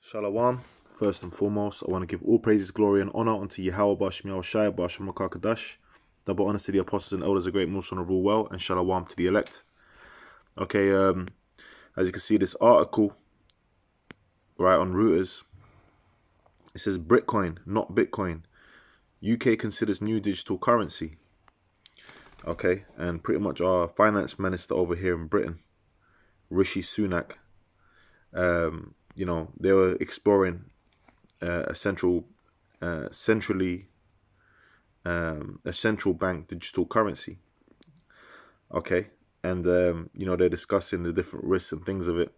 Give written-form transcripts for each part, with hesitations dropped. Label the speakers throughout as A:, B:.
A: Shalom. First and foremost, I want to give all praises, glory, and honor unto Yahweh Bashem Yahushai Bashem Makakadash. Double honor to the apostles and elders, a great Musa rule well, and shalom to the elect. Okay, as you can see, this article, right, on Reuters, it says Britcoin, not Bitcoin. UK considers new digital currency. Okay, and pretty much our finance minister over here in Britain, Rishi Sunak, they were exploring a central bank digital currency. Okay, and they're discussing the different risks and things of it,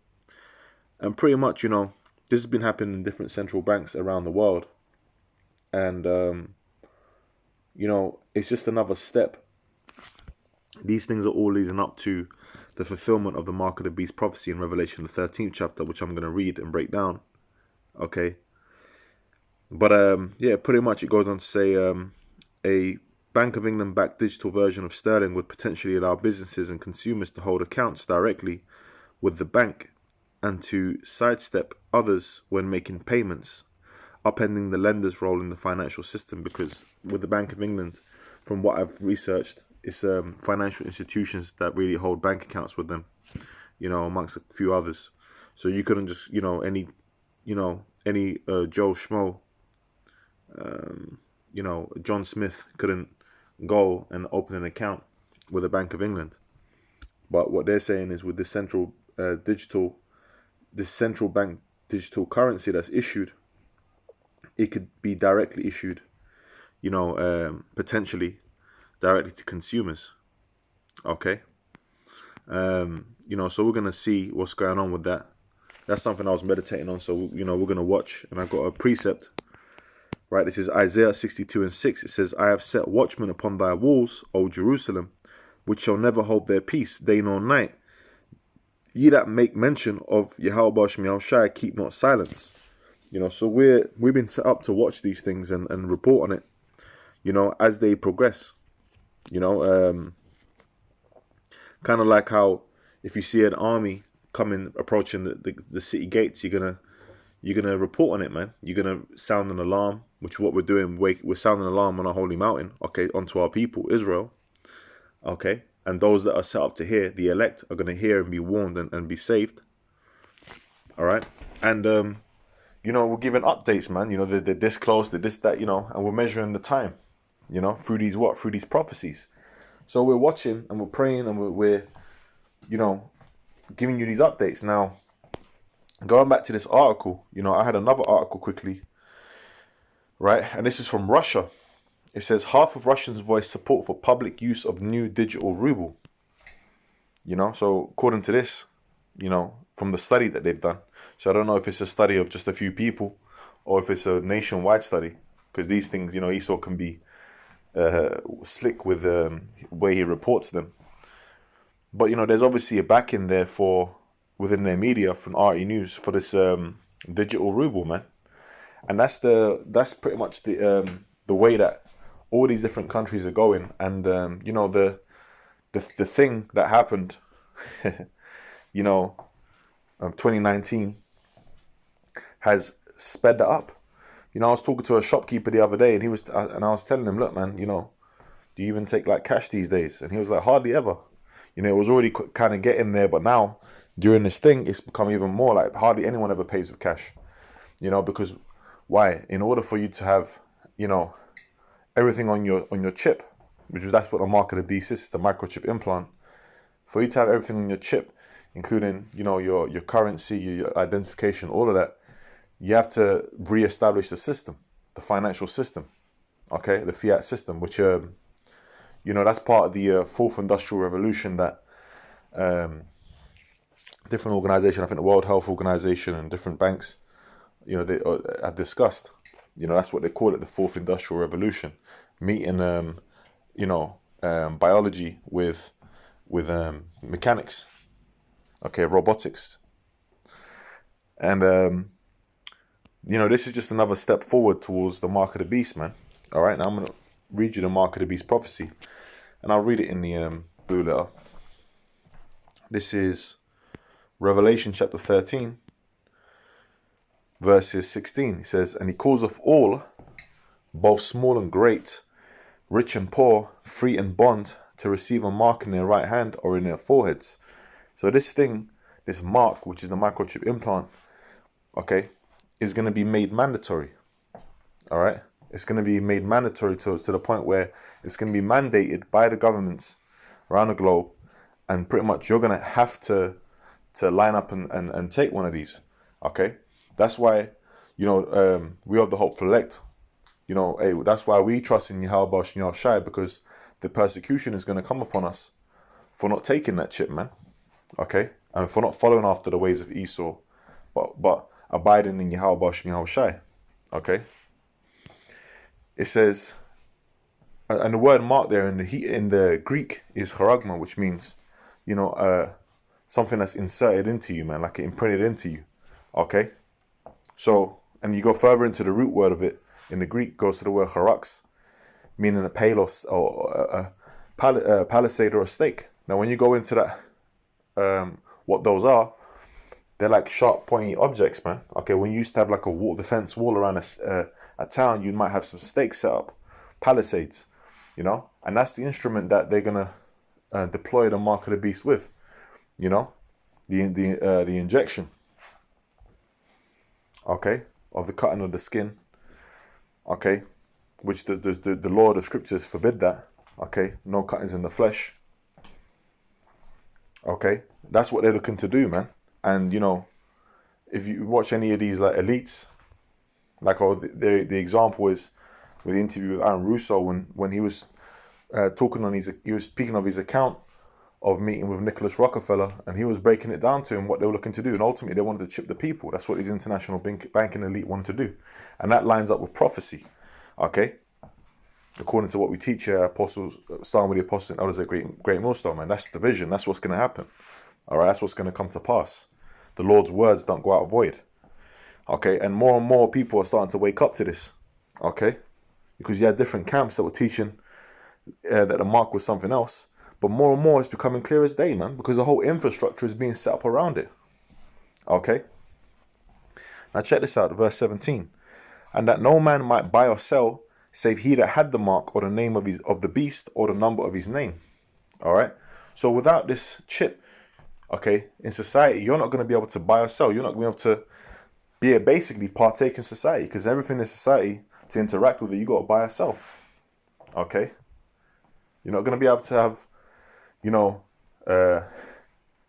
A: and pretty much this has been happening in different central banks around the world, and it's just another step. These things are all leading up to the fulfillment of the Mark of the Beast prophecy in Revelation, the 13th chapter, which I'm going to read and break down. Okay. But pretty much it goes on to say a Bank of England backed digital version of sterling would potentially allow businesses and consumers to hold accounts directly with the bank and to sidestep others when making payments, upending the lender's role in the financial system. Because with the Bank of England, from what I've researched, it's financial institutions that really hold bank accounts with them, amongst a few others. So you couldn't just, any Joe Schmo, John Smith couldn't go and open an account with the Bank of England. But what they're saying is with this central bank digital currency that's issued, it could be directly issued, potentially directly to consumers. Okay. So we're going to see what's going on with that. That's something I was meditating on. So, we're going to watch. And I've got a precept. Right, this is Isaiah 62:6. It says, I have set watchmen upon thy walls, O Jerusalem, which shall never hold their peace, day nor night. Ye that make mention of Yahweh Bashem Yahushai, keep not silence. So we've been set up to watch these things and report on it, as they progress. Kind of like how if you see an army approaching the city gates, you're gonna report on it, man. You're gonna sound an alarm, which is what we're doing. We're sounding an alarm on our holy mountain, okay, onto our people, Israel, okay. And those that are set up to hear, the elect, are gonna hear and be warned and be saved. All right, and we're giving updates, man. They're this close, they're this, that, and we're measuring the time, through these prophecies. So we're watching and we're praying and we're giving you these updates. Now, going back to this article, I had another article quickly, right? And this is from Russia. It says half of Russians voice support for public use of new digital ruble. So according to this, from the study that they've done. So I don't know if it's a study of just a few people or if it's a nationwide study, because these things, Esau can be slick with the way he reports them. But there's obviously a backing there within their media from RE News for this digital ruble, man. And that's pretty much the way that all these different countries are going. And the thing that happened 2019 has sped that up. I was talking to a shopkeeper the other day, and I was telling him, look, man, do you even take like cash these days? And he was like, hardly ever. It was already kind of getting there, but now during this thing, it's become even more like hardly anyone ever pays with cash. Because why? In order for you to have, everything on your chip, that's what the Mark of the Beast is, the microchip implant. For you to have everything on your chip, including your currency, your identification, all of that, you have to re-establish the system, the financial system, okay, the fiat system, which that's part of the fourth industrial revolution that different organizations, I think the World Health Organization and different banks, they have discussed. That's what they call it, the fourth industrial revolution, meeting biology with mechanics, okay, robotics. And this is just another step forward towards the Mark of the Beast, man. All right, now I'm going to read you the Mark of the Beast prophecy, and I'll read it in the blue letter. This is Revelation chapter 13, verses 16. He says, and he calls of all, both small and great, rich and poor, free and bond, to receive a mark in their right hand or in their foreheads. So this thing, this mark, which is the microchip implant, okay, is going to be made mandatory. All right, it's going to be made mandatory to the point where it's going to be mandated by the governments around the globe, and pretty much you're going to have to line up and take one of these. Okay, that's why, you know, we of the hopeful elect, you know, hey, that's why we trust in Yahweh Shai Shai, because the persecution is going to come upon us for not taking that chip, man. Okay, and for not following after the ways of Esau, but abiding in Yahweh Shai. Okay, it says, and the word mark there in the Greek is charagma, which means, you know, something that's inserted into you, man, like imprinted into you. Okay, so, and you go further into the root word of it in the Greek, goes to the word charax, meaning a palos or a palisade or a stake. Now, when you go into that, what those are, they're like sharp, pointy objects, man. Okay, when you used to have like a wall, defense wall around a town, you might have some stakes set up, palisades, you know, and that's the instrument that they're gonna deploy the mark of the beast with, you know, the injection, okay, of the cutting of the skin, okay, which the law of the scriptures forbid that, okay, no cuttings in the flesh, okay, that's what they're looking to do, man. And you know, if you watch any of these like elites, like the example is with the interview with Aaron Russo when he was talking on he was speaking of his account of meeting with Nicholas Rockefeller, and he was breaking it down to him what they were looking to do, and ultimately they wanted to chip the people. That's what these international banking elite wanted to do, and that lines up with prophecy, okay? According to what we teach here, apostles, starting with the apostles and elders at Great Millstone, man, that's the vision. That's what's going to happen. All right, that's what's going to come to pass. The Lord's words don't go out void. Okay, and more people are starting to wake up to this. Okay, because you had different camps that were teaching that the mark was something else, but more and more it's becoming clear as day, man, because the whole infrastructure is being set up around it. Okay, now check this out, verse 17. And that no man might buy or sell save he that had the mark or the name of the beast or the number of his name. All right, so without this chip, okay, in society, you're not going to be able to buy or sell. You're not going to be able to basically partake in society, because everything in society, to interact with it, you got to buy or sell. Okay, you're not going to be able to have, you know,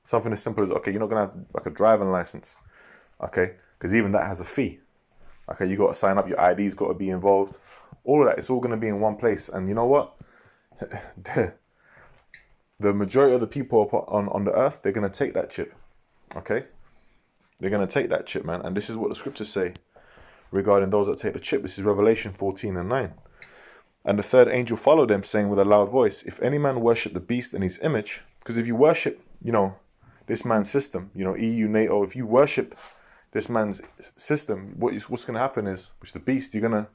A: something as simple as, okay, you're not going to have like a driving license, okay, because even that has a fee. Okay, you got to sign up, your ID's got to be involved, all of that. It's all going to be in one place, and you know what? The majority of the people on the earth, they're going to take that chip, okay? They're going to take that chip, man. And this is what the scriptures say regarding those that take the chip. This is Revelation 14:9. And the third angel followed them, saying with a loud voice, if any man worship the beast and his image, because if you worship, you know, this man's system, you know, EU, NATO, if you worship this man's system, what's going to happen is, which the beast, you're gonna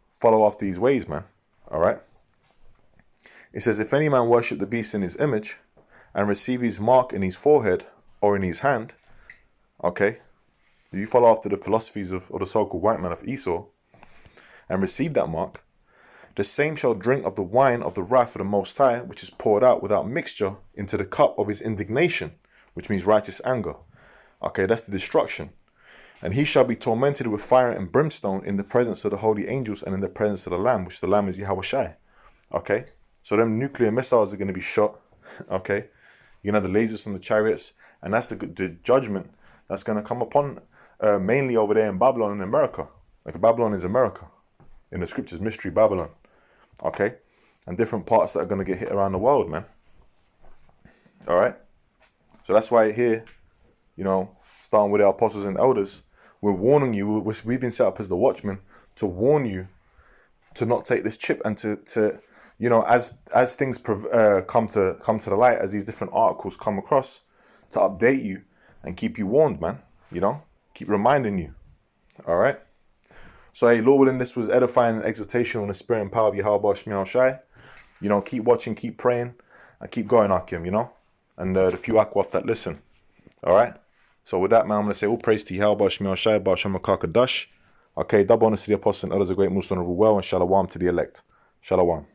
A: follow after these ways, man. All right. It says, if any man worship the beast in his image and receive his mark in his forehead or in his hand, okay, you follow after the philosophies of the so-called white man of Esau and receive that mark, the same shall drink of the wine of the wrath of the Most High, which is poured out without mixture into the cup of his indignation, which means righteous anger. Okay, that's the destruction. And he shall be tormented with fire and brimstone in the presence of the holy angels and in the presence of the Lamb, which the Lamb is Yahweh Shai. Okay, so them nuclear missiles are going to be shot. Okay, you're going to have the lasers from the chariots, and that's the judgment that's going to come upon mainly over there in Babylon in America. Like Babylon is America in the scriptures, mystery Babylon. Okay, and different parts that are going to get hit around the world, man. All right, so that's why here, you know, starting with our apostles and elders, we're warning you. We've been set up as the watchmen to warn you to not take this chip, and to you know, as things come to the light, as these different articles come across, to update you and keep you warned, man. You know, keep reminding you. All right. So hey, Lord willing, this was edifying and exhortation on the spirit and power of Yahweh Shai Shai. You know, keep watching, keep praying, and keep going, Akim. You know, and the few Akwaf that listen. All right. So with that, man, I'm gonna say all praise to Yahweh, Shemi Shai, Shem Kadash. Okay, double honor to the apostle and others, a great Muslim of well, and shalom to the elect. Shalom.